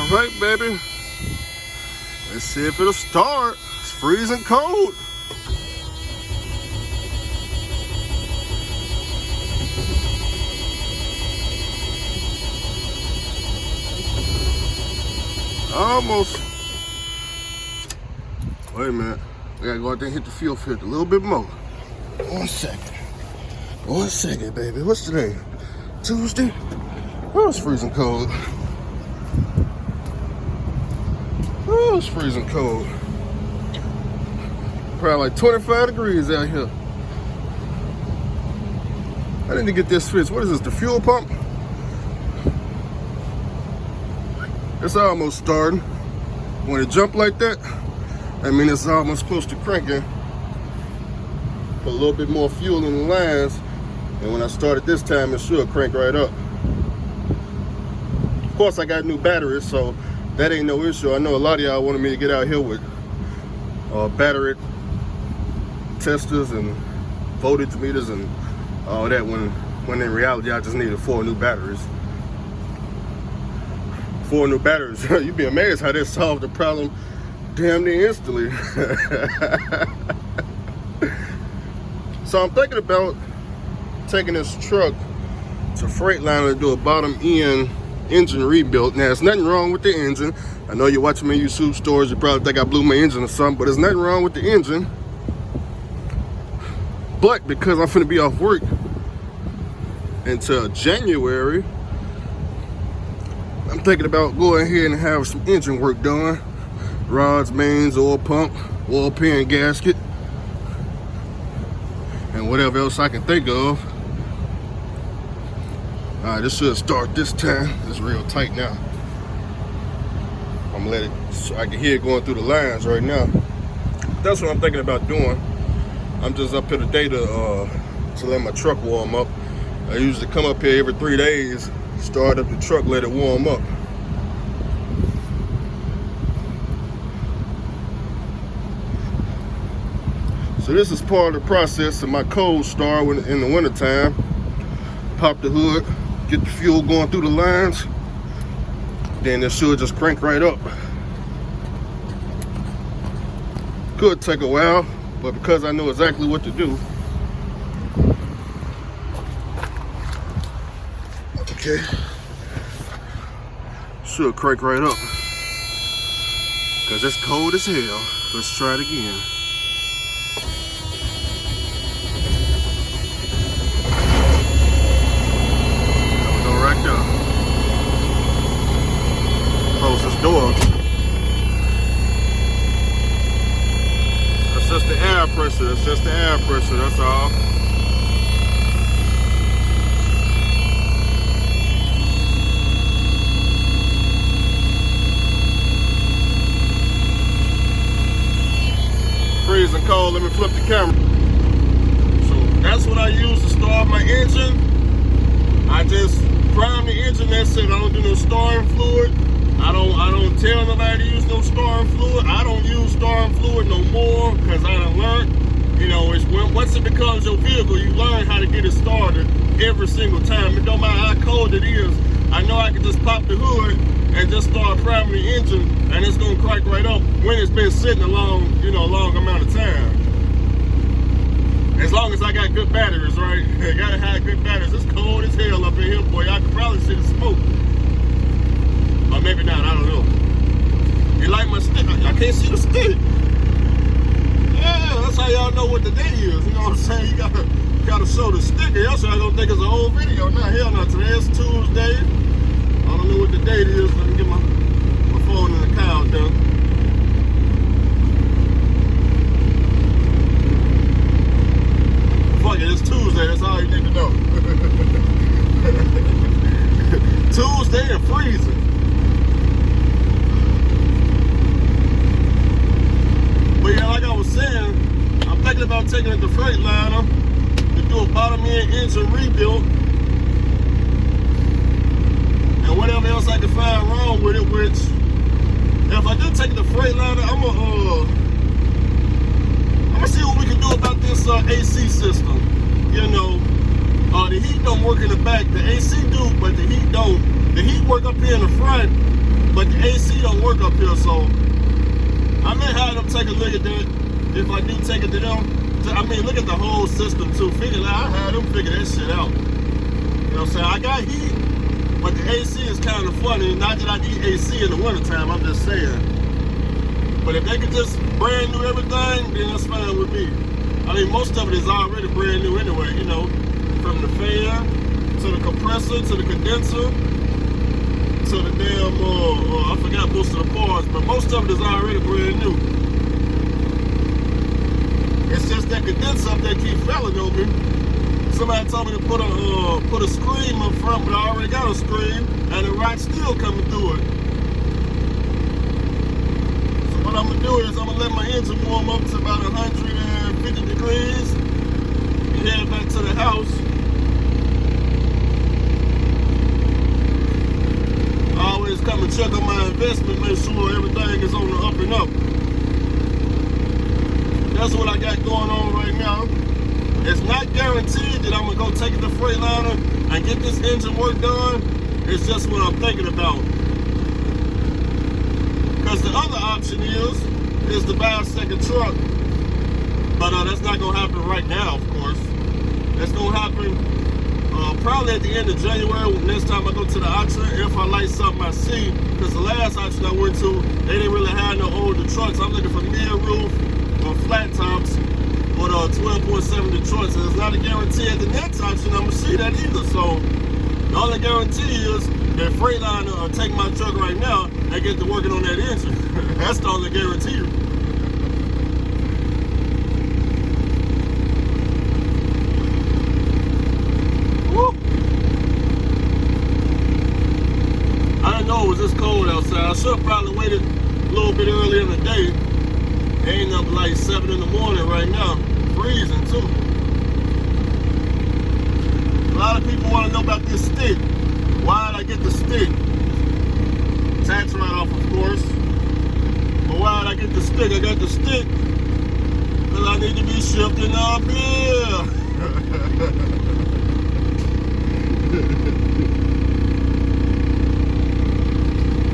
Alright, baby. Let's see if it'll start. It's freezing cold. Almost. Wait a minute. I gotta go out there and hit the fuel filter a little bit more. 1 second. 1 second, baby. What's today? Tuesday? Oh, it's freezing cold. Oh, it's freezing cold. Probably like 25 degrees out here. I need to get this fixed. What is this, the fuel pump? It's almost starting. When it jump like that, I mean it's almost close to cranking. Put a little bit more fuel in the lines, and when I start it this time, it should crank right up. Of course, I got new batteries, so that ain't no issue. I know a lot of y'all wanted me to get out here with battery testers and voltage meters and all that, when in reality I just needed 4 new batteries. 4 new batteries. You'd be amazed how they solved the problem damn near instantly. So I'm thinking about taking this truck to Freightliner to do a bottom end engine rebuild. Now, there's nothing wrong with the engine. I know you're watching my YouTube stories, you probably think I blew my engine or something, but there's nothing wrong with the engine. But because I'm finna be off work until January, I'm thinking about going ahead and have some engine work done. Rods, mains, oil pump, oil pan gasket, and whatever else I can think of. Alright, this should start this time. It's real tight now. I'm gonna let it, so I can hear it going through the lines right now. That's what I'm thinking about doing. I'm just up here today to let my truck warm up. I usually come up here every 3 days, start up the truck, let it warm up. So this is part of the process of my cold start in the wintertime. Pop the hood, get the fuel going through the lines, then it should just crank right up. Could take a while, but because I know exactly what to do. Okay. Should crank right up. Cause it's cold as hell. Let's try it again. Close this door. That's just the air pressure. That's just the air pressure. That's all. Freezing cold. Let me flip the camera. So that's what I use to start my engine. I just prime the engine. That's it. I don't do no starting fluid. I don't tell nobody to use no starting fluid. I don't use starting fluid no more because I done learned, you know, once it becomes your vehicle, you learn how to get it started every single time. It don't matter how cold it is. I know I can just pop the hood and just start priming the engine, and it's gonna crank right up when it's been sitting a long amount of time. As long as I got good batteries, right? I gotta have good batteries. It's cold as hell up in here, boy. I can probably see the smoke. Or maybe not, I don't know. You like my stick? I can't see the stick. Yeah, that's how y'all know what the day is. You know what I'm saying? You gotta show the sticker. Else y'all gonna think it's an old video. Nah, hell no. Today is Tuesday. I don't know what the date is. Let me get my phone in the countdown. Fuck it, it's Tuesday. That's all you need to know. Tuesday and freezing. But yeah, like I was saying, I'm thinking about taking it to Freightliner to do a bottom end engine rebuild. And whatever else I can find wrong with it, which, if I do take it to Freightliner, I'm gonna see what we can do about this AC system. You know, the heat don't work in the back. The AC do, but the heat don't. The heat work up here in the front, but the AC don't work up here, so I may have them take a look at that if I do take it to them. I mean, look at the whole system too. I had them figure that shit out. You know what I'm saying? I got heat, but the AC is kind of funny. Not that I need AC in the wintertime, I'm just saying. But if they could just brand new everything, then that's fine with me. I mean, most of it is already brand new anyway, you know, from the fan to the compressor to the condenser to the damn, I forgot most of the parts, but most of it is already brand new. It's just that condenser up there keep failing on me. Somebody told me to put a screen up front, but I already got a screen, and the rot's still coming through it. So what I'm gonna do is I'm gonna let my engine warm up to about 150 degrees and head back to the house. I always come and check on my investment, make sure everything is on the up and up. That's what I got going on right now. It's not guaranteed that I'm going to go take it to Freightliner and get this engine work done. It's just what I'm thinking about. Because the other option is to buy a second truck. But that's not going to happen right now, of course. That's going to happen probably at the end of January, next time I go to the auction, if I like something I see. Because the last auction I went to, they didn't really have no older trucks. I'm looking for mid-roof or flat tops with 12.7 Detroit. So it's not a guarantee at the next auction I'm going to see that either. So the only guarantee is that Freightliner will take my truck right now and get to working on that engine. That's the only guarantee. It was this cold outside. I should have probably waited a little bit earlier in the day. It ain't up like 7 in the morning right now. Freezing too. A lot of people want to know about this stick. Why did I get the stick? Tax write-off, of course. But why did I get the stick? I got the stick because I need to be shifting up here.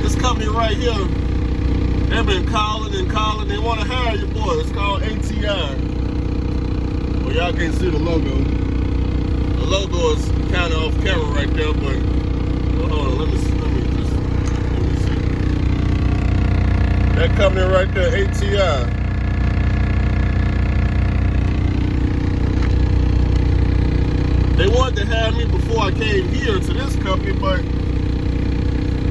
This company right here, they've been calling and calling. They want to hire your boy. It's called ATI. Well, y'all can't see the logo. The logo is kind of off camera right there, but hold on, let me see. That company right there, ATI. They wanted to hire me before I came here to this company, but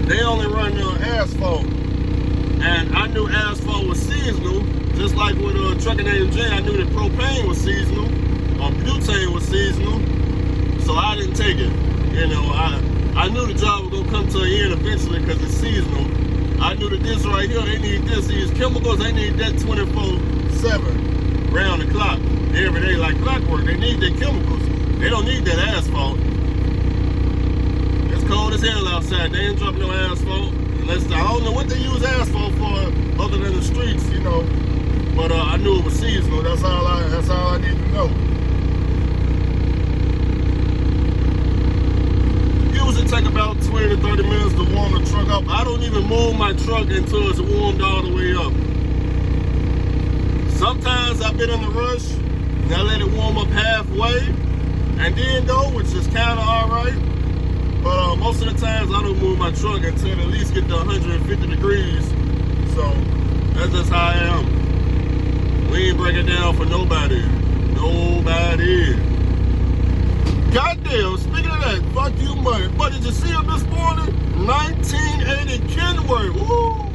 they only run asphalt, and I knew asphalt was seasonal, just like with trucking AMJ. I knew that propane was seasonal, or butane was seasonal, so I didn't take it. You know, I knew the job was gonna come to an end eventually because it's seasonal. I knew that this right here, they need this. These chemicals, they need that 24/7, round the clock, every day like clockwork. They need their chemicals. They don't need that asphalt. Cold as hell outside. They ain't dropping no asphalt. Unless I don't know what they use asphalt for other than the streets, you know. But I knew it was seasonal. That's all I need to know. Usually take about 20 to 30 minutes to warm the truck up. I don't even move my truck until it's warmed all the way up. Sometimes I've been in a rush and I let it warm up halfway and then go, which is kind of alright. But most of the times I don't move my truck until it at least get to 150 degrees. So that's just how I am. We ain't breaking down for nobody. Nobody. Goddamn, speaking of that, fuck you money. But did you see him this morning? 1980 Kenworth. Woo!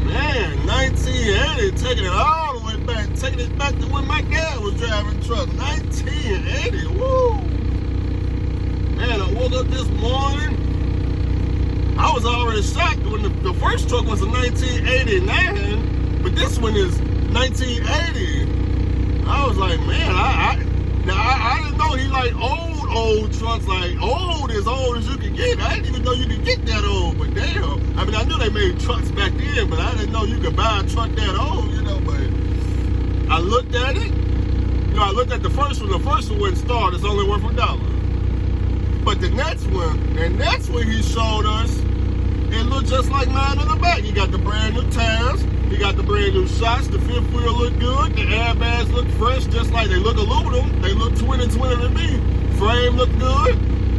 Man, 1980, taking it all the way back. Taking it back to when my dad was driving truck. 1980, woo! Man, I woke up this morning, I was already shocked when the first truck was a 1989, but this one is 1980. I was like, man, I didn't know he like old trucks, like old as you can get. I didn't even know you could get that old, but damn. I mean, I knew they made trucks back then, but I didn't know you could buy a truck that old, you know, but I looked at it. You know, I looked at the first one. The first one wouldn't start. It's only worth $1. But the next one he showed us, it just like mine in the back. You got the brand new tires. You got the brand new shocks. The fifth wheel look good. The airbags look fresh, just like they look aluminum. They look 2020 to me. Frame look good.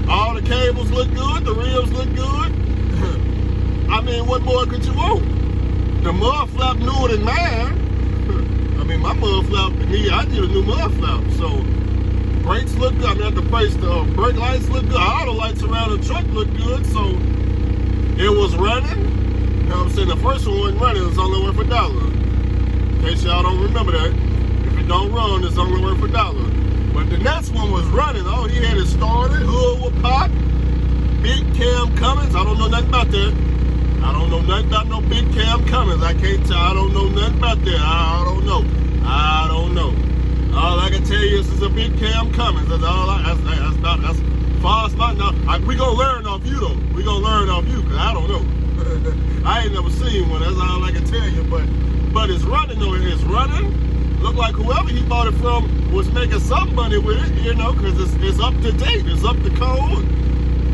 All the cables look good. The rims look good. I mean, what more could you want? The mud flap newer than mine. I mean, my mud flap, I did a new mud flap. So, brakes look good. I mean, the brake lights look good. All the lights around the truck look good. So, it was running. You know what I'm saying? The first one wasn't running. It's only worth $1. In case y'all don't remember that. If it don't run, it's only worth $1. But the next one was running. Oh, he had it started. Hood would pop. Big cam Cummins. I don't know nothing about that. I don't know nothing about no big cam Cummins. I can't tell. I don't know nothing about that. I don't know. All I can tell you is it's a big cam Cummins. That's all. That's far as my now. We gonna learn off you though. We gonna learn off you because I don't know. I ain't never seen one. That's all I can tell you. But it's running though. It's running. Look like whoever he bought it from was making some money with it, you know, because it's up to date. It's up to code.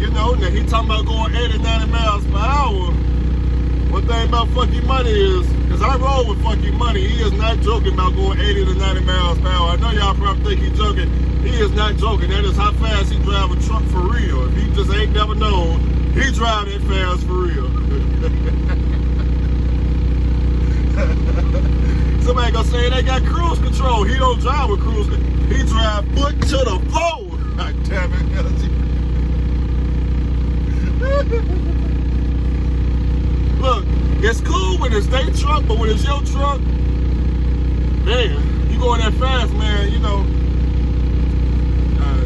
You know, now he talking about going 80, 90 miles per hour. One thing about Funky Money is, because I roll with Funky Money, he is not joking about going 80 to 90 miles per hour. I know y'all probably think he's joking. He is not joking. That is how fast he drive a truck for real. If he just ain't never known, he drive that fast for real. Somebody gonna say they got cruise control. He don't drive with cruise control. He drive foot to the floor. God damn it. Look, it's cool when it's their truck, but when it's your truck, man, you going that fast, man, you know,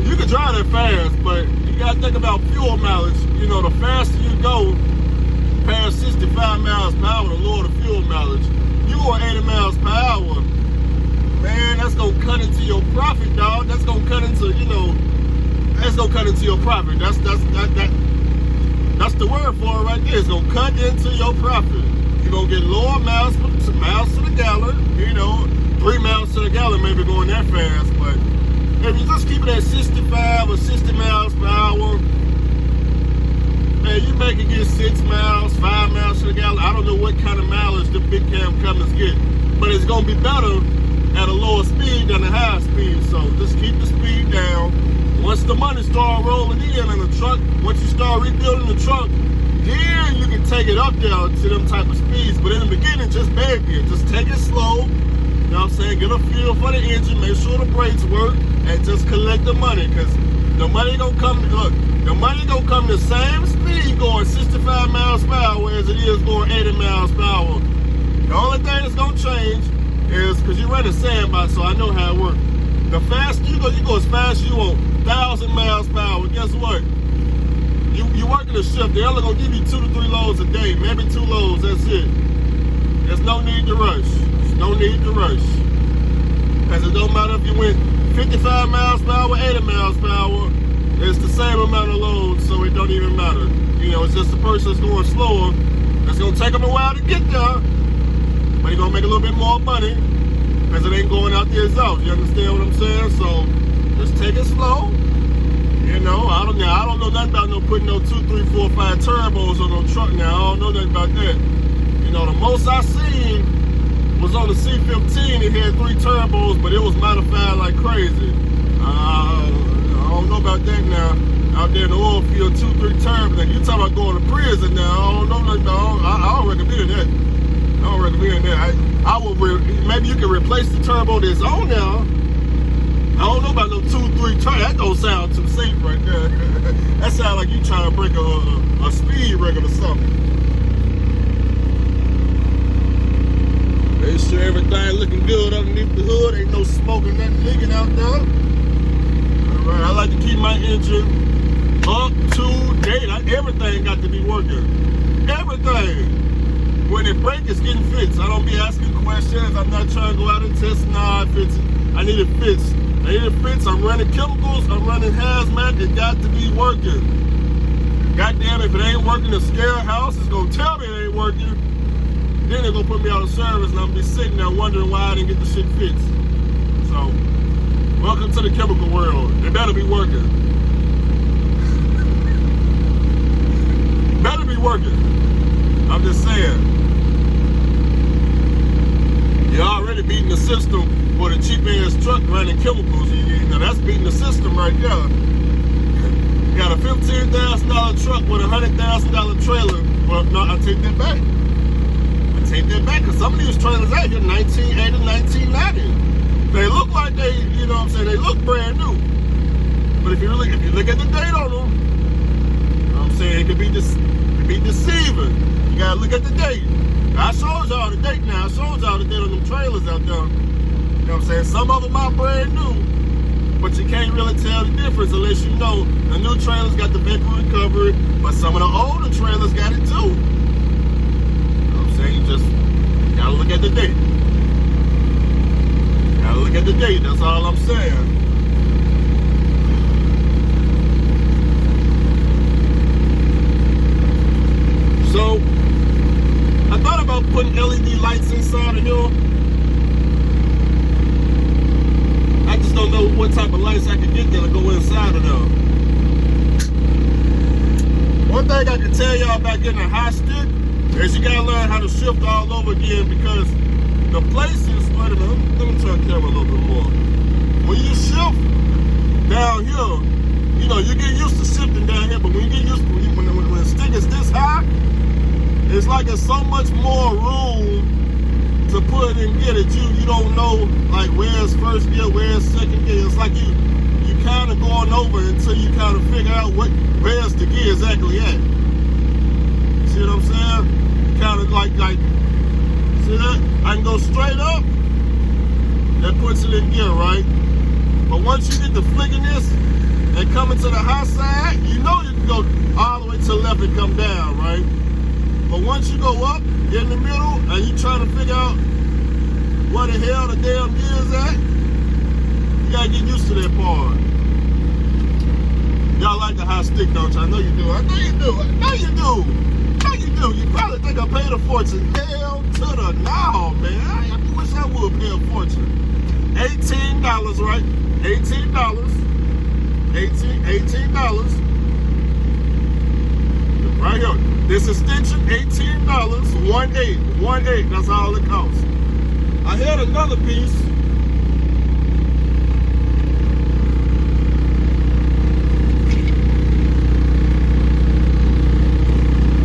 you can drive that fast, but you gotta think about fuel mileage. You know, the faster you go past 65 miles per hour, the lower the fuel mileage. You going 80 miles per hour, man, that's gonna cut into your profit, dog. That's gonna cut into, you know, that's gonna cut into your profit. That's the word for it right there. It's gonna cut into your profit. You're gonna get lower miles to the gallon, you know, 3 miles to the gallon maybe going that fast, but if you just keep it at 65 or 60 miles per hour, man, you may can get 6 miles, 5 miles to the gallon. I don't know what kind of mileage the big cam Cummins get, but it's gonna be better at a lower speed than a high speed. So just keep the speed down. Once the money start rolling in the truck, once you start rebuilding the truck, then you can take it up there to them type of speeds. But in the beginning, just baby it. Just take it slow. You know what I'm saying? Get a feel for the engine, make sure the brakes work, and just collect the money. Because the money gonna come, look, the money gonna come the same speed going 65 miles per hour as it is going 80 miles per hour. The only thing that's gonna change is, because you run a sandbox, so I know how it works. The faster you go as fast as you want, 1,000 miles per hour. Guess what? You working a shift, they're only gonna give you 2 to 3 loads a day, maybe 2 loads, that's it. There's no need to rush. There's no need to rush. Because it don't matter if you went 55 miles per hour, 80 miles per hour, it's the same amount of loads, so it don't even matter. You know, it's just the person that's going slower. It's gonna take them a while to get there, but you're gonna make a little bit more money because it ain't going out the exhaust. You understand what I'm saying? So just take it slow. You know, I don't know nothing about no putting no 2, 3, 4, 5 turbos on no truck now. I don't know nothing about that. You know, the most I seen was on the C15. It had 3 turbos, but it was modified like crazy. I don't know about that now. Out there in the oil field, 2, 3 turbos. You talking about going to prison now? I don't know nothing. I don't recommend that. I don't recommend that. I would maybe you can replace the turbo that's on now. I don't know about no 2, 3 turbo. That don't sound too safe right there. That sounds like you trying to break a speed record or something. Make sure everything looking good underneath the hood. Ain't no smoking, nothing leaking out there. All right, I like to keep my engine up to date. Everything got to be working. Everything. When it breaks, it's getting fixed. I don't be asking questions. I'm not trying to go out and test. Nah, I need it fixed. I'm running chemicals. I'm running hazmat. It got to be working. Goddamn, if it ain't working, the scare house is gonna tell me it ain't working. Then they're gonna put me out of service, and I'm be sitting there wondering why I didn't get the shit fixed. So, welcome to the chemical world. It better be working. Better be working. I'm just saying. You're already beating the system for the cheap ass truck running chemicals. You know, that's beating the system right there. You got a $15,000 truck with a $100,000 trailer. Well, no, I take that back. Because some of these trailers out here, 1980, 1990. They look like they, you know what I'm saying, they look brand new. But if you look at the date on them, you know what I'm saying, it could be deceiving. You gotta look at the date. I showed y'all the date now. I showed y'all the date on them trailers out there. You know what I'm saying? Some of them are brand new, but you can't really tell the difference unless you know the new trailers got the vapor recovery, but some of the older trailers got it too. You know what I'm saying? You just gotta look at the date. Gotta look at the date, that's all I'm saying. So, I thought about putting LED lights inside of here. I just don't know what type of lights I can get there to go inside of there. One thing I can tell y'all about getting a high stick is you gotta learn how to shift all over again, because the places, wait a minute, let me turn the camera a little bit more. When you shift down here, you know, you get used to shifting down here, but when you get used to, when the stick is this high, it's like there's so much more room to put and get it. You don't know, like, where's first gear, where's second gear. It's like you kind of going over until you kind of figure out where's the gear exactly at. See what I'm saying? Kind of like, see that? I can go straight up. That puts it in gear, right? But once you get the flicking this and coming to the high side, you know you can go all the way to the left and come down, right? But once you go up in the middle and you try to figure out where the hell the damn gear is at, you gotta get used to that part. Y'all like the high stick, don't you? I know you do. I know you do. I know you do. I know you do. You probably think I paid a fortune. Hell to the no, man. I wish I would pay a fortune. $18, right? $18. $18. Right here. This extension, $18, 1/8, that's all it costs. I had another piece.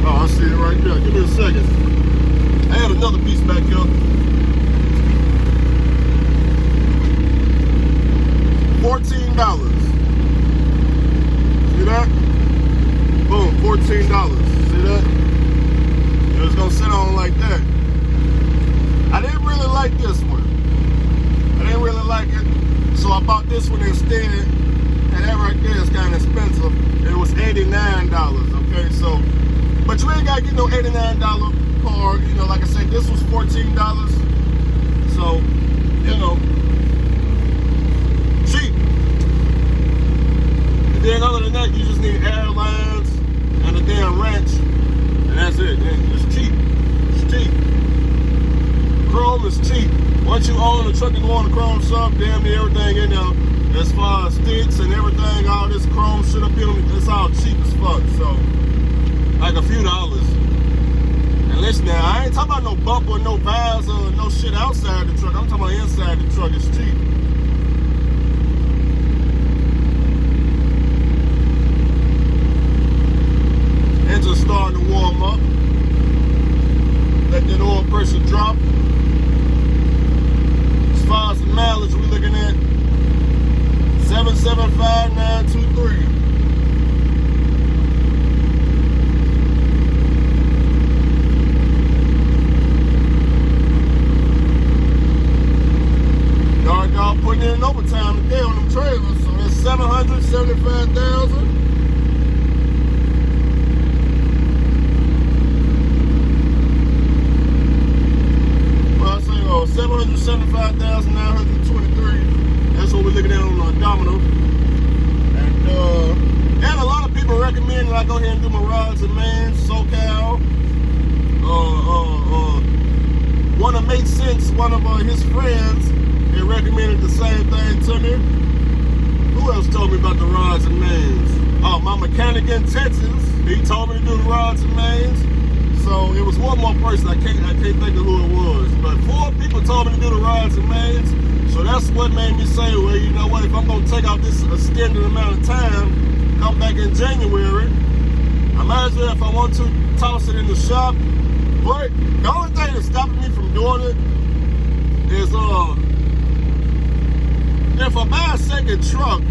Oh, I see it right there. Give me a second. I had another piece back here. $14. See that? Boom, $14. See that? It was gonna sit on like that. I didn't really like this one. I didn't really like it, so I bought this one instead. And that right there is kind of expensive. It was $89. Okay, so, but you ain't gotta get no $89 car. You know, like I said, this was $14. So, you know, cheap. And then other than that, you just need airlines and a damn wrench, and that's it. It's cheap. It's cheap. Chrome is cheap. Once you own a truck and go on the chrome shop, damn near everything in there, as far as sticks and everything, all this chrome shit up in them, it's all cheap as fuck. So, like a few dollars. And listen now, I ain't talking about no bumper, no valves, or no shit outside the truck. I'm talking about inside the truck. It's cheap. Engine starting to warm up. Let that oil pressure drop. As far as the mileage, we're looking at 775,923. Y'all putting in overtime today on them trailers, so that's 775,000. Well, I say 775,923. That's what we're looking at on the odometer. And a lot of people recommend that I go ahead and do my rods and mains, SoCal. One of Make Sense, one of his friends, they recommended the same thing to me. Who else told me about the rods and mains? Oh, my mechanic in Texas, he told me to do the rods and mains. So it was one person. I can't think of who it was. But 4 people told me to do the rides and mains. So that's what made me say, well, you know what? If I'm gonna take out this extended amount of time, come back in January, I might as well, if I want to, toss it in the shop. But the only thing that's stopping me from doing it is if I buy a second truck,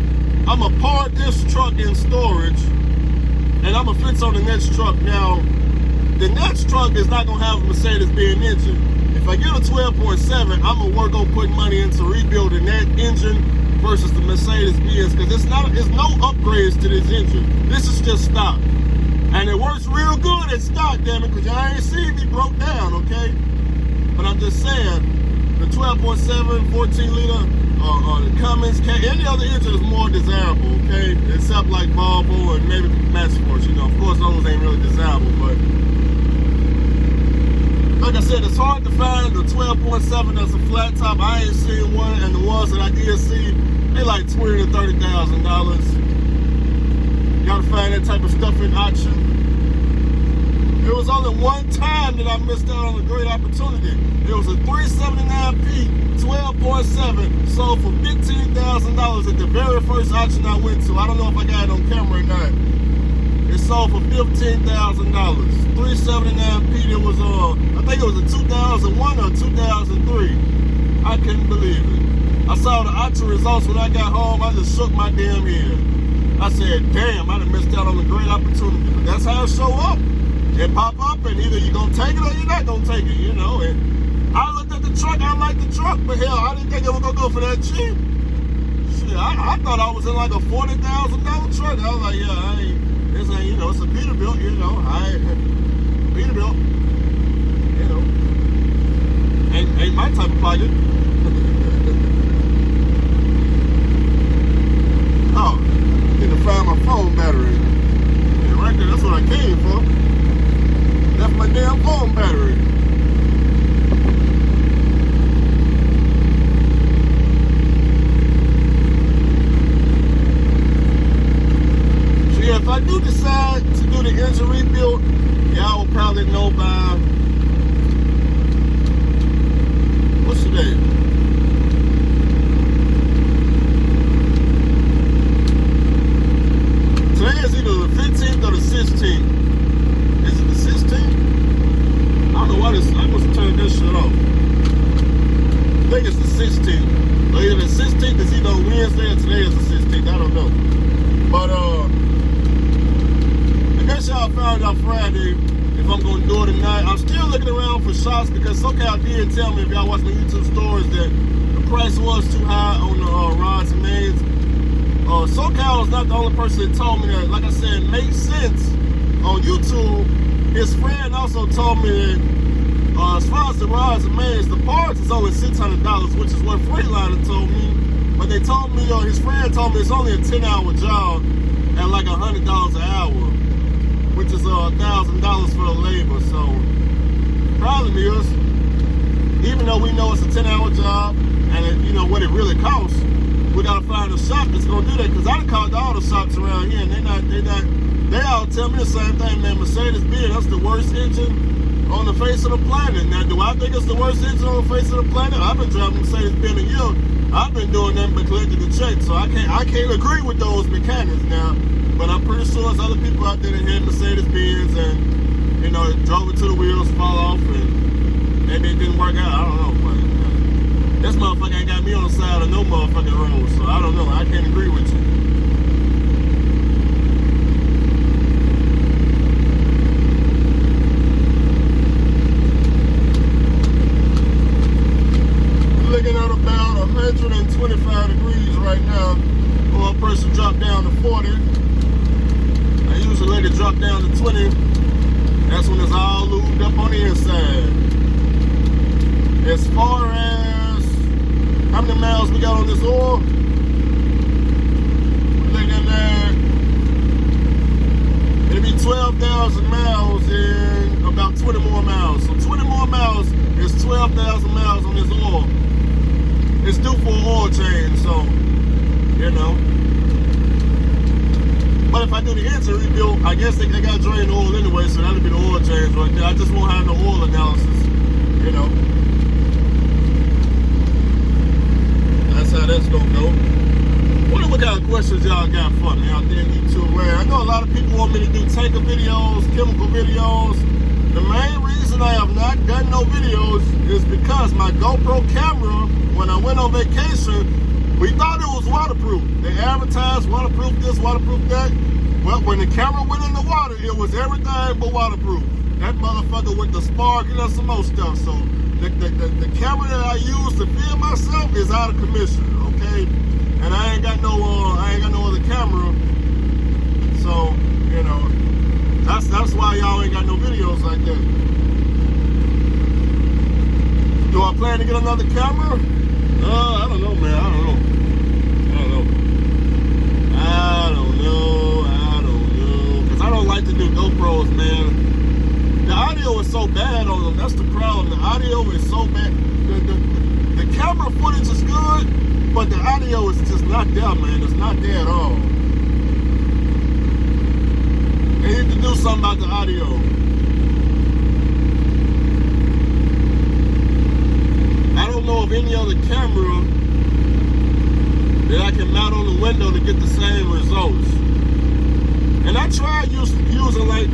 I'm gonna park this truck in storage and I'm gonna fix on the next truck. Now, the next truck is not gonna have a Mercedes-Benz engine. If I get a 12.7, I'm gonna work on putting money into rebuilding that engine versus the Mercedes-Benz, because it's no upgrades to this engine. This is just stock. And it works real good at stock, damn it, because y'all ain't seen me broke down, okay? But I'm just saying, the 12.7, 14 liter, the Cummins, any other engine is more desirable, okay? Except like Volvo and maybe Matchforce, you know. Of course, those ain't really desirable, but like I said, it's hard to find the 12.7 that's a flat top. I ain't seen one, and the ones that I did see, they like $20,000 to $30,000. You gotta find that type of stuff in auction. It was only one time that I missed out on a great opportunity. It was a 379P 12.7 sold for $15,000 at the very first auction I went to. I don't know if I got it on camera or not. It sold for $15,000. 379P. It was I think it was a 2001 or 2003. I couldn't believe it. I saw the auction results when I got home. I just shook my damn head. I said, damn, I done missed out on a great opportunity. But that's how it show up. It pop up, and either you're going to take it or you're not going to take it, you know. And I looked at the truck, I liked the truck, but hell, I didn't think it was going to go for that cheap. Shit, I thought I was in like a $40,000 truck. I was like, yeah, this ain't, you know, it's a Peterbilt, you know. Peterbilt, you know. Ain't my type of pocket. Oh, need to find my phone battery. Yeah, right there, that's what I came for. That's my damn phone battery. So yeah, if I do decide to do the engine rebuild, y'all will probably know by, what's today? Today is either the 15th or the 16th. Is it the 16th? I don't know why this, I must have turned this shit off. I think it's the 16th. But either the 16th is either Wednesday or today is the 16th. I don't know. But I guess y'all found out Friday if I'm going to do it tonight. I'm still looking around for shots because SoCal did tell me, if y'all watch my YouTube stories, that the price was too high on the rods and mains. SoCal is not the only person that told me that. Like I said, it makes sense on YouTube. His friend also told me that as far as the rods and mains, the parts is only $600, which is what Freightliner told me. But they told me, his friend told me it's only a 10-hour job at like $100 an hour, which is $1,000 for the labor. So the problem is, even though we know it's a 10-hour job and you know what it really costs, we gotta find a shop that's gonna do that. Because I done called all the shops around here, and they all tell me the same thing, man. Mercedes-Benz, that's the worst engine on the face of the planet. Now, do I think it's the worst engine on the face of the planet? I've been driving Mercedes-Benz a year. I've been doing nothing but collecting the check, so I can't agree with those mechanics now. But I'm pretty sure there's other people out there that had Mercedes-Benz and, you know, drove it till the wheels fall off and maybe it didn't work out. I don't know. But this motherfucker ain't got me on the side of no motherfucking road, so I don't know. I can't agree with you. Looking at about 125 degrees right now. Or a person dropped down to 40. I usually let it drop down to 20. That's when it's all lubed up on the inside. As far as how many miles we got on this oil, we're looking at, it'll be 12,000 miles in about 20 more miles. So 20 more miles is 12,000 miles on this oil. It's due for an oil change, so, you know. But if I do the engine rebuild, I guess they got to drain the oil anyway, so that'll be the oil change right there. I I just won't have no oil analysis, you know. That's how that's gonna go. What kind of questions y'all got for me out there in YouTube, man? I know a lot of people want me to do tanker videos, chemical videos. The main reason I have not done no videos is because my GoPro camera, when I went on vacation, we thought it was waterproof. They advertised waterproof this, waterproof that. Well, when the camera went in the water, it was everything but waterproof. That motherfucker with the spark and some more stuff. So the camera that I use to film myself is out of commission, okay? And I ain't got no other camera. So, you know, that's why y'all ain't got no videos like that. Do I plan to get another camera? I don't know, man. I don't know. Because I don't like to do GoPros, man. The audio is so bad on them. That's the problem. The audio is so bad. The camera footage is good, but the audio is just not there, man. It's not there at all. They need to do something about the audio. I don't know of any other camera that I can mount on the window to get the same results. And I tried using like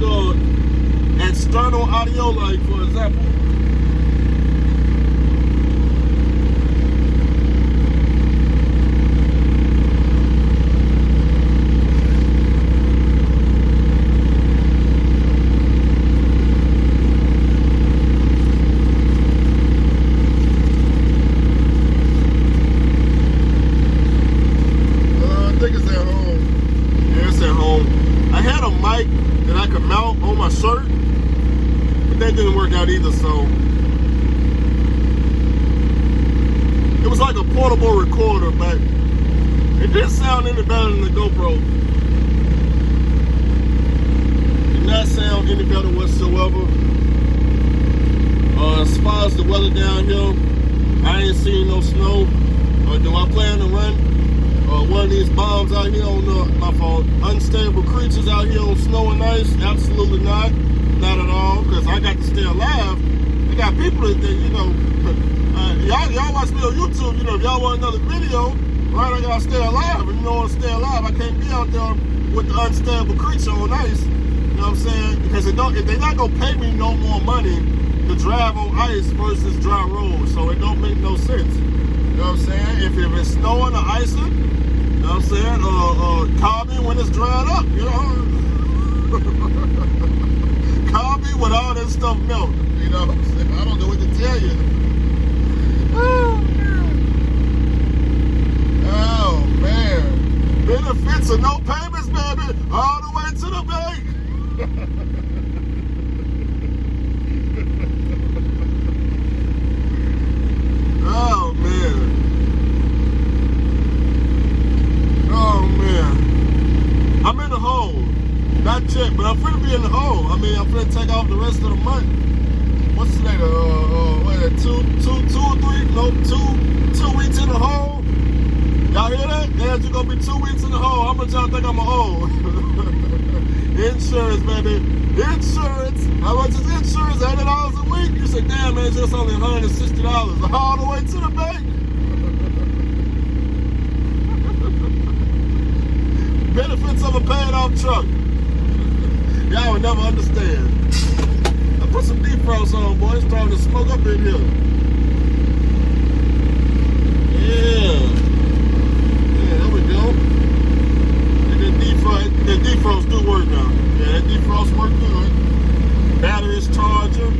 external audio, like for example. Shirt, but that didn't work out either. So it was like a portable recorder, but it didn't sound any better than the GoPro. It did not sound any better whatsoever. As far as the weather down here, I ain't seen no snow. Do I plan to run one of these bombs out here on my fault, unstable creatures out here on snow and ice? Absolutely not at all, because I got to stay alive. They got people that, you know, y'all watch me on YouTube, you know, if y'all want another video, right, I gotta stay alive. And you know, to stay alive, I can't be out there with the unstable creature on ice, you know what I'm saying? Because if they're not gonna pay me no more money to drive on ice versus dry roads, so it don't make no sense. You know what I'm saying? If it's snowing or icing, you know what I'm saying? Call me when it's dried up, you know? Call me when all that stuff melts, you know what I'm saying? I don't know what to tell you. Oh, man. Benefits of no payments, baby, all the way to the bank. Oh, man. Oh, man. I'm in the hole. Not yet, but I'm finna be in the hole. I mean, I'm finna take off the rest of the month. What's today? Two weeks in the hole. Y'all hear that? Dad, you gonna be 2 weeks in the hole. How much y'all think I'm gonna owe? Insurance, baby. Insurance. How much is insurance? $100 a week? You say, damn, man, it's just only $160 all the way to the bank. Benefits of a paid off truck. Y'all will never understand. I put some defrost on, boy. It's starting to smoke up in here. Yeah, there we go. And the defrost do work now. Yeah, that defrost work good. Battery's charging.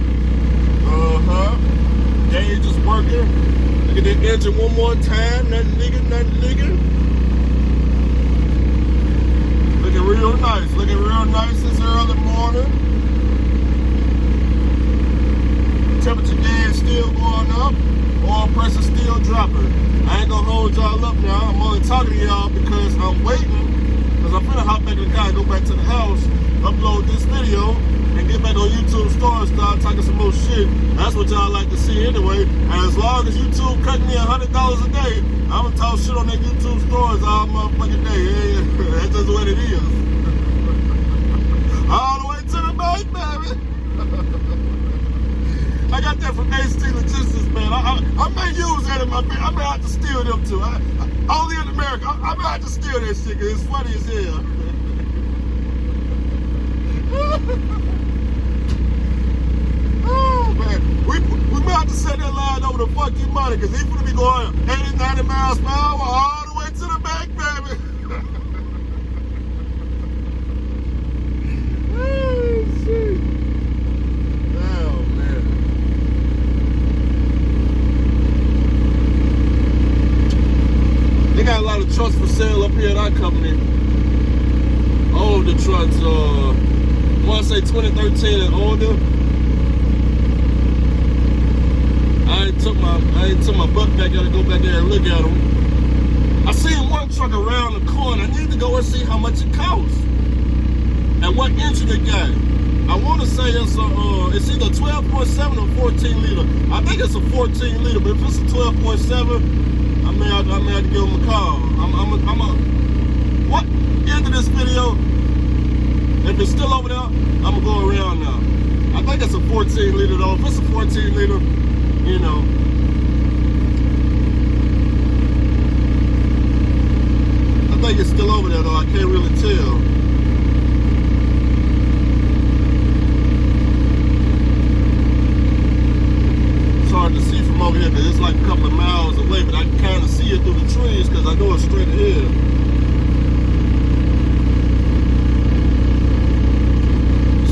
Gauge is working. Look at the engine one more time. Nothing leaking. Looking real nice. This early morning. Temperature gauge still going up. Oil pressure still dropping. I ain't gonna hold y'all up now. I'm only talking to y'all because I'm waiting. Because I'm finna hop back in the car and go back to the house, upload this video, and get back on YouTube Store and start talking some more shit. That's what y'all like to see anyway. And as long as YouTube cut me $100 a day, I'm gonna talk shit on that YouTube Stores all motherfucking day. Yeah. That's just what it is. All the way to the bank, baby. I got that from HT Logistics, man. I may use that in my bed. I may have to steal them too. Only in America. I may have to steal that shit, 'cause it's funny as hell. Oh, man. We may have to set that line over to fuck you money, because he's going to be going 80, 90 miles per hour all the way to the back, baby. Oh, shit. Oh, man. They got a lot of trucks for sale up here at our company. Older trucks, I want to say 2013 and older. I ain't took my butt back there to go back there and look at them. I seen one truck around the corner. I need to go and see how much it costs and what engine it got. I want to say it's either 12.7 or 14 liter. I think it's a 14 liter, but if it's a 12.7, I may have to give them a call. What end of this video? If it's still over there, I'm gonna go around now. I think it's a 14 liter though. If it's a 14 liter, you know. I think it's still over there though. I can't really tell. It's hard to see from over here because it's like a couple of miles away, but I can kind of see it through the trees because I know it's straight ahead.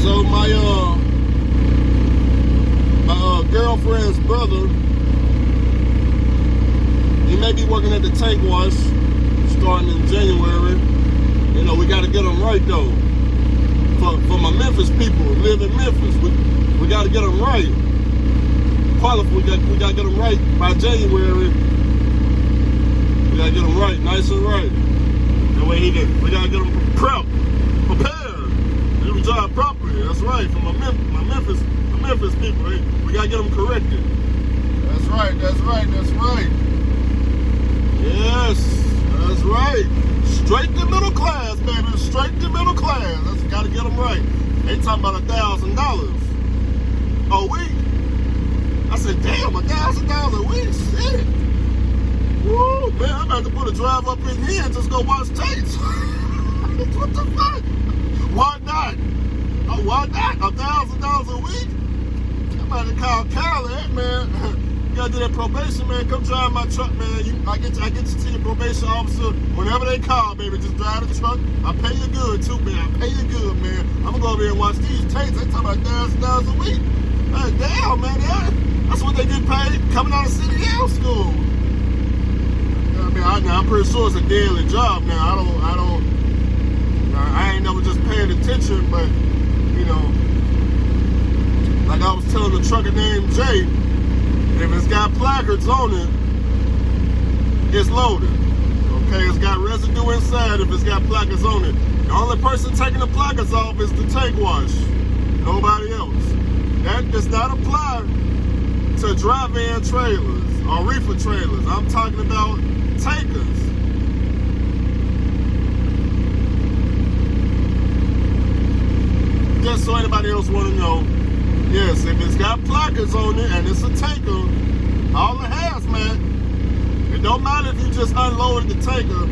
So my girlfriend's brother, he may be working at the tank wash starting in January. You know, we got to get them right though. For my Memphis people who live in Memphis, we got to get them right. We got to get them right by January. We got to get them right, nice and right. That way we got to get them prepared. Do the job properly. That's right. For my Memphis people, right? We got to get them corrected. That's right. Yes, that's right. Straight to middle class, baby. Straight to middle class. That's got to get them right. They talking about $1,000 a week. I said, damn, $1,000 a week? Shit. Woo, man, I'm about to put a drive up in here and just go watch tapes. What the fuck? Why not? Oh, why not? $1,000 a week? I'm about to call Kyle, hey, man. You gotta do that probation, man. Come drive my truck, man. I get you to your probation officer whenever they call, baby. Just drive the truck. I pay you good too, man. I pay you good, man. I'm gonna go over here and watch these tapes. They talking about $1,000 a week. Hey, damn, man. That's what they get paid coming out of CDL school. I mean, I'm pretty sure it's a daily job now. I ain't never just paying attention, but you know, like I was telling the trucker named Jay, if it's got placards on it, it's loaded. Okay, it's got residue inside if it's got placards on it. The only person taking the placards off is the tank wash. Nobody else. That does not apply to dry van trailers or reefer trailers. I'm talking about tankers. Just so anybody else want to know, yes, if it's got placards on it and it's a tanker, all it has, man, it don't matter if you just unloaded the tanker,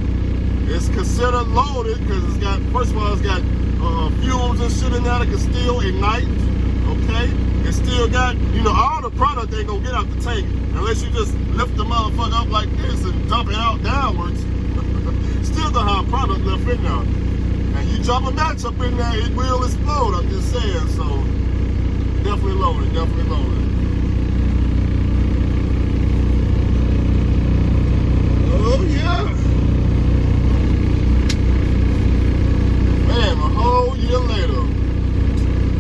it's considered loaded because it's got, first of all, it's got fumes and shit in there that can still ignite, okay? It's still got, you know, all the product ain't gonna get out the tank unless you just lift the motherfucker up like this and dump it out downwards. Still gonna have product left in there. And you drop a match up in there, it will explode, I'm just saying. So, definitely loaded, definitely loaded. Oh, yeah. Man, a whole year later.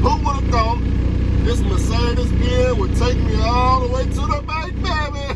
Who would have thought this Mercedes-Benz would take me all the way to the bank, baby?